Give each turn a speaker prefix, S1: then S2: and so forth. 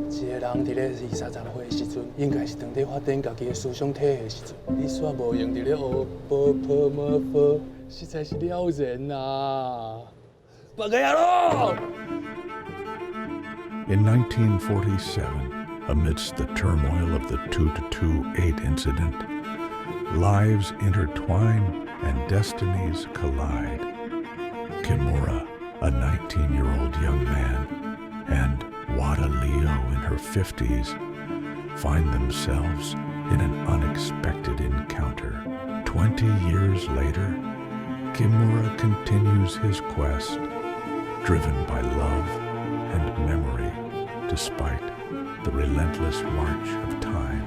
S1: 一个人伫咧20-30岁的时阵，应该是当伫发展家己的思想体系的时阵，你煞无用伫咧学波破摩佛，实在是了然啊！别个呀咯！
S2: In 1947, amidst the turmoil of the 2-2-8 incident, lives intertwine and destinies collide. Kimura, a 19-year-old young man, and Wada Leo in her 50s find themselves in an unexpected encounter. 20 years later, Kimura continues his quest, driven by love and memory, despite the relentless march of time.